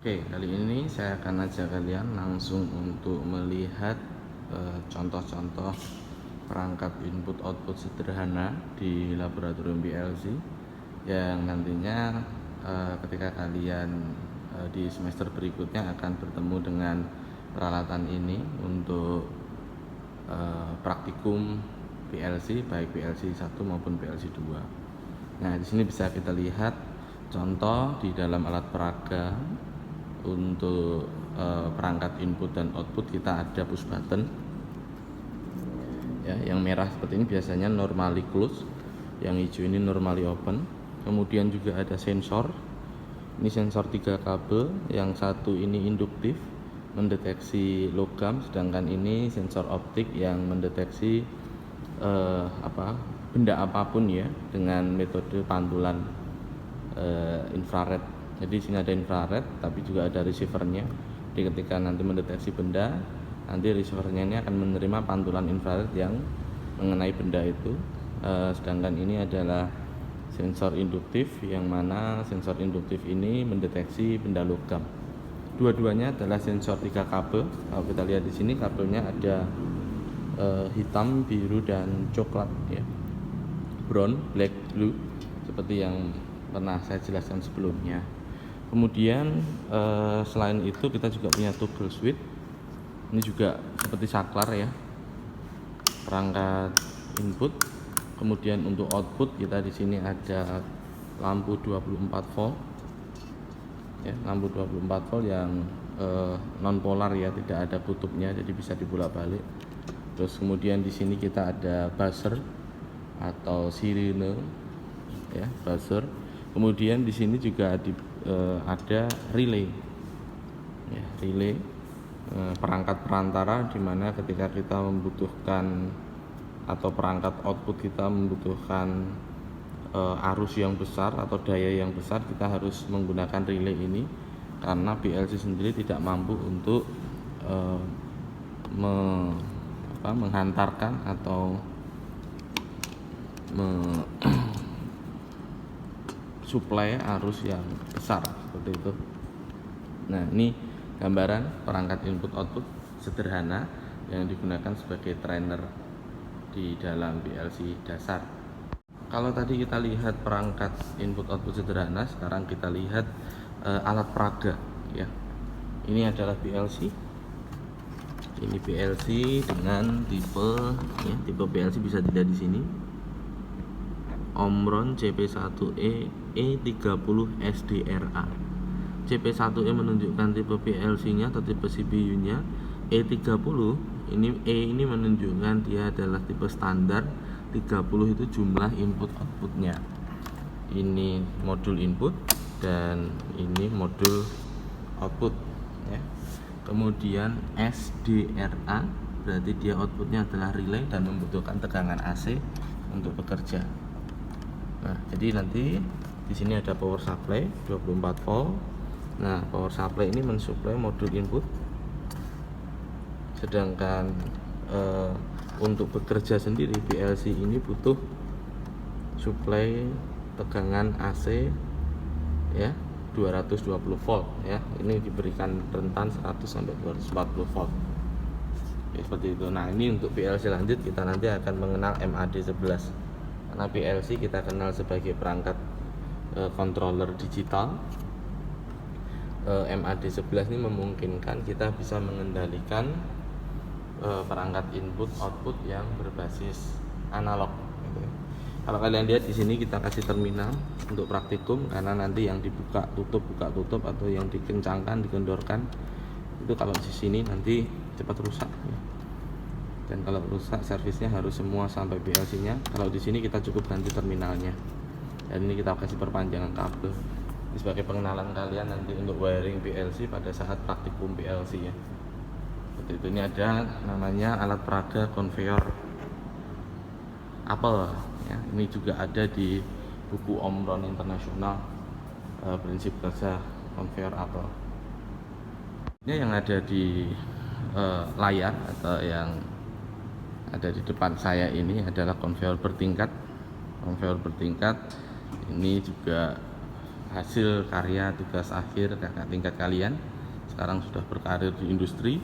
Oke, kali ini saya akan ajak kalian langsung untuk melihat contoh-contoh perangkat input output sederhana di laboratorium PLC yang nantinya ketika kalian di semester berikutnya akan bertemu dengan peralatan ini untuk praktikum PLC, baik PLC 1 maupun PLC 2. Nah, di sini bisa kita lihat contoh di dalam alat peraga. Untuk perangkat input dan output kita ada push button ya, yang merah seperti ini biasanya normally close, yang hijau ini normally open. Kemudian juga ada sensor, ini sensor 3 kabel, yang satu ini induktif mendeteksi logam, sedangkan ini sensor optik yang mendeteksi benda apapun ya dengan metode pantulan infrared. Jadi sini ada infrared, tapi juga ada receivernya. Jadi ketika nanti mendeteksi benda, nanti receivernya ini akan menerima pantulan infrared yang mengenai benda itu. Sedangkan ini adalah sensor induktif, yang mana sensor induktif ini mendeteksi benda logam. Dua-duanya adalah sensor 3 kabel. Kalau kita lihat di sini kabelnya ada hitam, biru, dan coklat ya. Brown, black, blue, seperti yang pernah saya jelaskan sebelumnya. Kemudian selain itu kita juga punya toggle switch. Ini juga seperti saklar ya, perangkat input. Kemudian untuk output kita di sini ada lampu 24 volt ya, lampu 24 volt yang non polar ya, tidak ada kutubnya, jadi bisa dibolak-balik. Terus kemudian di sini kita ada buzzer atau sirine ya, buzzer. Kemudian di sini juga ada relay ya, relay perangkat perantara, di mana ketika kita membutuhkan atau perangkat output kita membutuhkan arus yang besar atau daya yang besar, kita harus menggunakan relay ini karena PLC sendiri tidak mampu untuk menghantarkan atau suplai arus yang besar seperti itu. Nah, ini gambaran perangkat input output sederhana yang digunakan sebagai trainer di dalam PLC dasar. Kalau tadi kita lihat perangkat input output sederhana, sekarang kita lihat alat peraga ya. Ini adalah PLC. Ini PLC dengan tipe ya, tipe PLC bisa dilihat di sini. Omron CP1E E30SDRA. CP1E menunjukkan tipe PLC-nya atau tipe CPU-nya. E30 ini menunjukkan dia adalah tipe standar. 30 itu jumlah input outputnya. Ini modul input dan ini modul output ya. Kemudian SDRA berarti dia outputnya adalah relay dan membutuhkan tegangan AC untuk bekerja. Nah, jadi nanti di sini ada power supply 24 volt. Nah, power supply ini mensuplai modul input. Sedangkan untuk bekerja sendiri PLC ini butuh suplai tegangan AC ya, 220 volt ya. Ini diberikan rentan 100 sampai 240 volt. Ya, seperti itu. Nah, ini untuk PLC lanjut kita nanti akan mengenal MAD11. Karena PLC kita kenal sebagai perangkat controller digital. MAD11 ini memungkinkan kita bisa mengendalikan perangkat input output yang berbasis analog gitu. Kalau kalian lihat di sini kita kasih terminal untuk praktikum, karena nanti yang dibuka tutup atau yang dikencangkan dikendorkan itu kalau di sini nanti cepat rusak ya. Dan kalau rusak servisnya harus semua sampai PLC-nya. Kalau di sini kita cukup ganti terminalnya. Dan ini kita kasih perpanjangan kabel. Ini sebagai pengenalan kalian nanti untuk wiring PLC pada saat praktikum PLC ya. Seperti itu. Ini ada namanya alat peraga konveyor Apple ya. Ini juga ada di buku Omron Internasional, prinsip kerja konveyor Apple. Ini yang ada di layar atau yang ada di depan saya ini adalah konveyor bertingkat. Konveyor bertingkat ini juga hasil karya tugas akhir kakak tingkat kalian sekarang sudah berkarir di industri.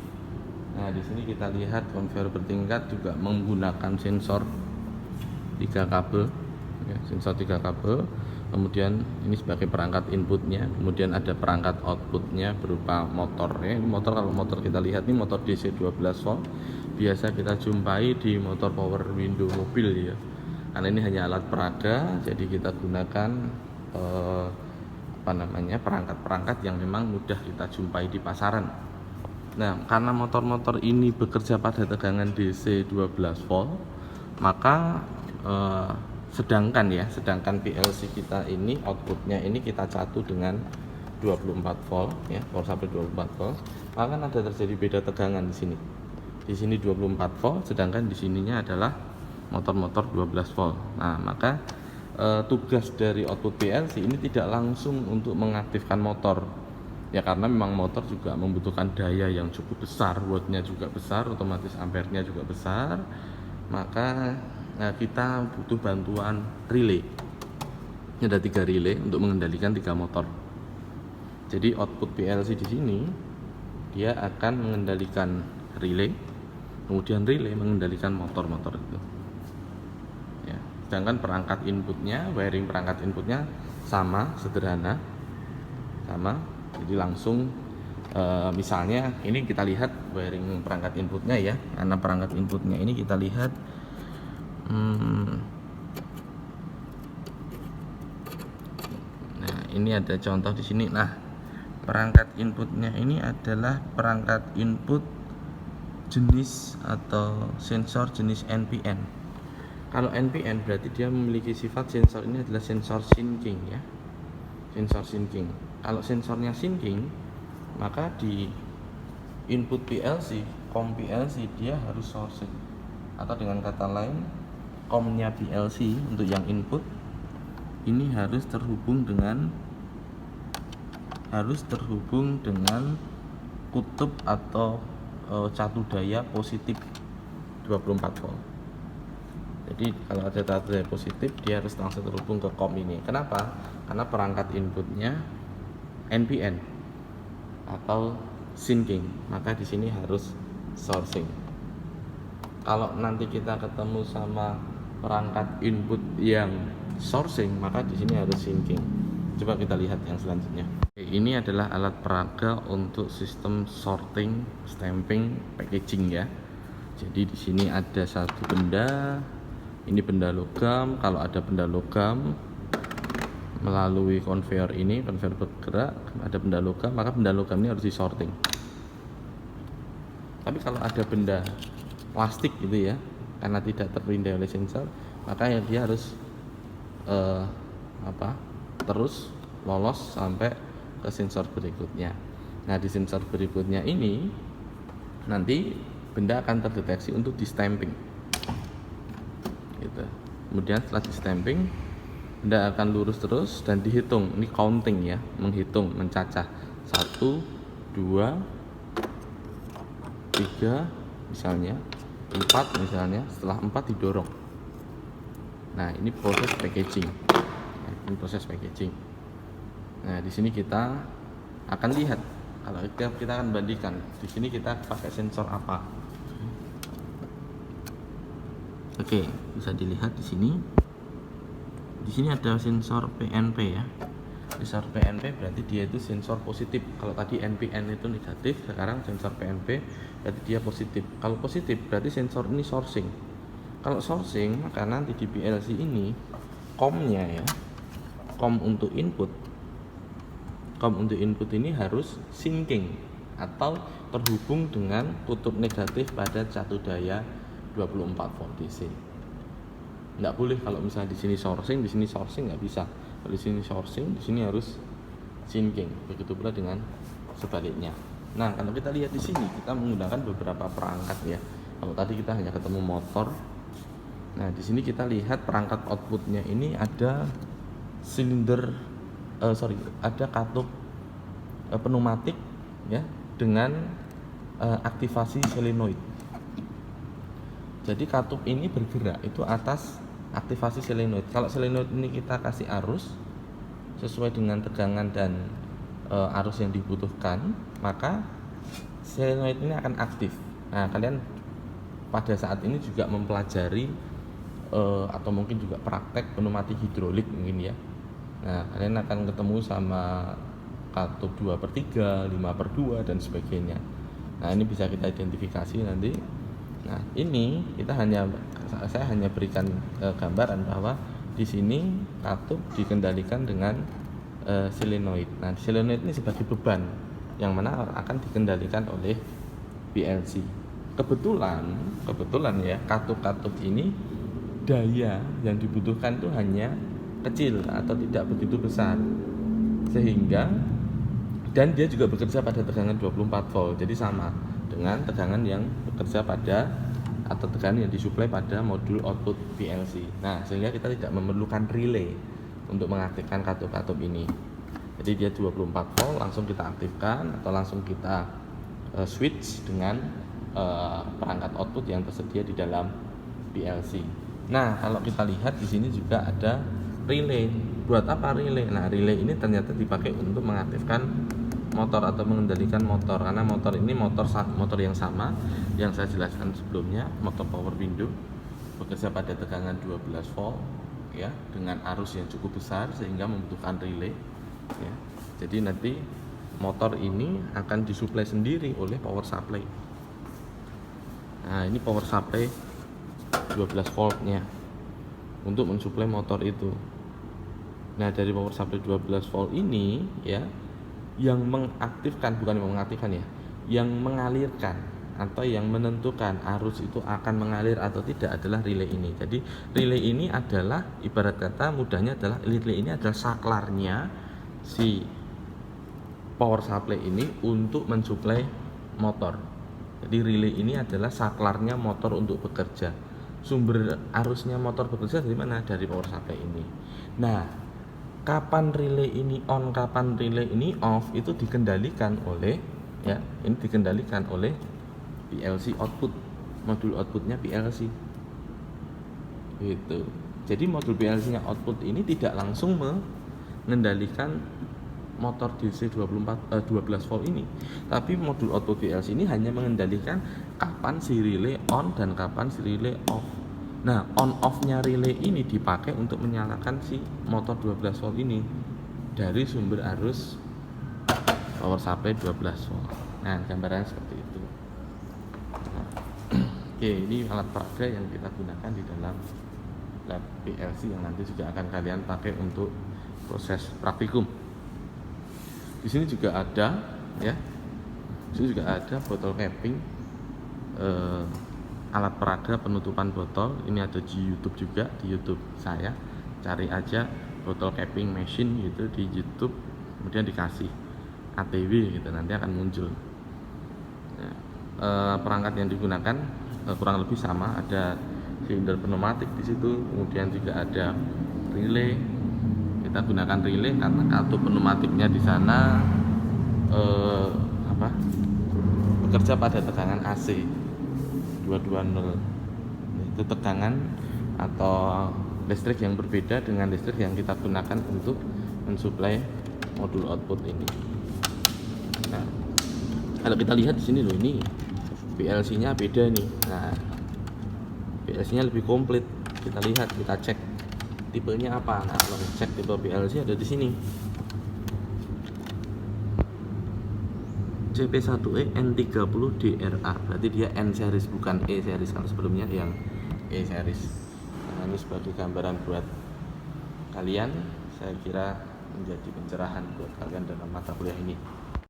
Nah, di sini kita lihat konveyor bertingkat juga menggunakan sensor 3 kabel, ya, sensor 3 kabel. Kemudian ini sebagai perangkat inputnya, kemudian ada perangkat outputnya berupa motor. Ya, motor, kalau motor kita lihat ini motor DC 12 volt, biasa kita jumpai di motor power window mobil ya. Karena ini hanya alat peraga, jadi kita gunakan perangkat-perangkat yang memang mudah kita jumpai di pasaran. Nah, karena motor-motor ini bekerja pada tegangan DC 12 volt, maka sedangkan PLC kita ini outputnya ini kita catu dengan 24 volt ya, power supply 24 volt, maka kan ada terjadi beda tegangan di sini. Di sini 24 volt, sedangkan di sininya adalah motor-motor 12 volt. Nah, maka tugas dari output PLC ini tidak langsung untuk mengaktifkan motor. Ya, karena memang motor juga membutuhkan daya yang cukup besar, wattnya juga besar, otomatis ampernya juga besar. Maka kita butuh bantuan relay. Ini ada 3 relay untuk mengendalikan 3 motor. Jadi output PLC di sini dia akan mengendalikan relay, kemudian relay mengendalikan motor-motor itu. Ya, sedangkan perangkat inputnya, wiring perangkat inputnya sama, sederhana, sama. Jadi langsung misalnya ini kita lihat wiring perangkat inputnya ya, karena perangkat inputnya ini kita lihat. Nah, ini ada contoh di sini. Nah, perangkat inputnya ini adalah perangkat input jenis atau sensor jenis NPN. Kalau NPN berarti dia memiliki sifat sensor ini adalah sensor syncing ya. Sensor syncing. Kalau sensornya syncing, maka di input PLC, COM PLC dia harus sourcing. Atau dengan kata lain, COM-nya PLC untuk yang input ini harus terhubung dengan kutub atau catu daya positif 24 volt. Jadi kalau ada catu daya positif, dia harus langsung terhubung ke COM ini. Kenapa? Karena perangkat inputnya NPN atau syncing, maka di sini harus sourcing. Kalau nanti kita ketemu sama perangkat input yang sourcing, maka di sini harus syncing. Coba kita lihat yang selanjutnya. Ini adalah alat peraga untuk sistem sorting, stamping, packaging ya. Jadi di sini ada satu benda, ini benda logam. Kalau ada benda logam melalui konveyor ini, konveyor bergerak, ada benda logam, maka benda logam ini harus disorting. Tapi kalau ada benda plastik gitu ya, karena tidak terpindai oleh sensor, maka ya dia harus terus lolos sampai ke sensor berikutnya. Nah, di sensor berikutnya ini nanti benda akan terdeteksi untuk di stamping gitu. Kemudian setelah di stamping, benda akan lurus terus dan dihitung. Ini counting ya, menghitung, mencacah 1, 2, 3 misalnya, 4 misalnya. Setelah 4 didorong. Nah, ini proses packaging. Ini proses packaging. Nah, di sini kita akan lihat, kalau kita akan bandingkan di sini kita pakai sensor apa. Oke, bisa dilihat di sini. Di sini ada sensor PNP ya. Sensor PNP berarti dia itu sensor positif. Kalau tadi NPN itu negatif, sekarang sensor PNP berarti dia positif. Kalau positif berarti sensor ini sourcing. Kalau sourcing, maka nanti di PLC ini COM-nya ya, COM untuk input ini harus syncing atau terhubung dengan kutub negatif pada catu daya 24 volt DC. Nggak boleh kalau misalnya di sini sourcing nggak bisa. Kalau di sini sourcing, di sini harus syncing. Begitu pula dengan sebaliknya. Nah, kalau kita lihat di sini, kita menggunakan beberapa perangkat ya. Kalau tadi kita hanya ketemu motor. Nah, di sini kita lihat perangkat outputnya ini ada ada katup pneumatik ya dengan aktivasi solenoid. Jadi katup ini bergerak itu atas aktivasi solenoid. Kalau solenoid ini kita kasih arus, sesuai dengan tegangan dan arus yang dibutuhkan, maka solenoid ini akan aktif. Nah, kalian pada saat ini juga mempelajari atau mungkin juga praktek pneumatik hidrolik mungkin ya. Nah, kalian akan ketemu sama katup 2/3, 5/2 dan sebagainya. Nah, ini bisa kita identifikasi nanti. Nah, ini saya hanya berikan gambaran bahwa di sini katup dikendalikan dengan solenoid. Nah, solenoid ini sebagai beban yang mana akan dikendalikan oleh PLC. Kebetulan ya, katup-katup ini daya yang dibutuhkan itu hanya kecil atau tidak begitu besar, sehingga dan dia juga bekerja pada tegangan 24 volt, jadi sama dengan tegangan yang bekerja pada atau tegangan yang disuplai pada modul output PLC. Nah, sehingga kita tidak memerlukan relay untuk mengaktifkan katup-katup ini. Jadi dia 24 volt langsung kita aktifkan atau langsung kita switch dengan perangkat output yang tersedia di dalam PLC. Nah, kalau kita lihat di sini juga ada relay. Buat apa relay? Nah, relay ini ternyata dipakai untuk mengaktifkan motor atau mengendalikan motor, karena motor ini motor yang sama yang saya jelaskan sebelumnya, motor power window, bekerja pada tegangan 12 volt ya, dengan arus yang cukup besar sehingga membutuhkan relay ya. Jadi nanti motor ini akan disuplai sendiri oleh power supply. Nah, ini power supply 12 voltnya untuk mensuplai motor itu. Nah, dari power supply 12 volt ini ya, yang mengaktifkan, bukan yang mengaktifkan ya, yang mengalirkan atau yang menentukan arus itu akan mengalir atau tidak adalah relay ini. Jadi relay ini adalah, ibarat kata mudahnya adalah, relay ini adalah saklarnya si power supply ini untuk mensuplai motor. Jadi relay ini adalah saklarnya motor untuk bekerja. Sumber arusnya motor bekerja dari mana? Dari power supply ini. Nah, kapan relay ini on, kapan relay ini off, itu dikendalikan oleh ya, ini dikendalikan oleh PLC output, modul outputnya PLC gitu. Jadi modul PLC-nya output ini tidak langsung mengendalikan motor DC 12 volt ini, tapi modul output PLC ini hanya mengendalikan kapan si relay on dan kapan si relay off. Nah, on off-nya relay ini dipakai untuk menyalakan si motor 12 volt ini dari sumber arus power supply 12 volt. Nah, gambarannya seperti itu. Nah, oke, ini alat peraga yang kita gunakan di dalam lab PLC yang nanti juga akan kalian pakai untuk proses praktikum. Di sini juga ada ya. Di sini juga ada botol capping, alat peraga penutupan botol. Ini ada di YouTube juga, di YouTube saya. Cari aja botol capping machine gitu di YouTube, kemudian dikasih ATW gitu, nanti akan muncul. Nah, perangkat yang digunakan kurang lebih sama, ada silinder pneumatik di situ, kemudian juga ada relay. Kita gunakan relay karena katup pneumatiknya di sana bekerja pada tegangan AC 220. Itu tegangan atau listrik yang berbeda dengan listrik yang kita gunakan untuk mensuplai modul output ini. Nah, kalau kita lihat di sini loh, ini PLC-nya beda nih. Nah, PLC-nya lebih komplit. Kita lihat, kita cek tipenya apa. Nah, kalau cek tipe PLC ada di sini. CP1E N30DRA, berarti dia N series bukan E series, kalau sebelumnya yang E series. Nah, ini sebagai gambaran buat kalian, saya kira menjadi pencerahan buat kalian dalam mata kuliah ini.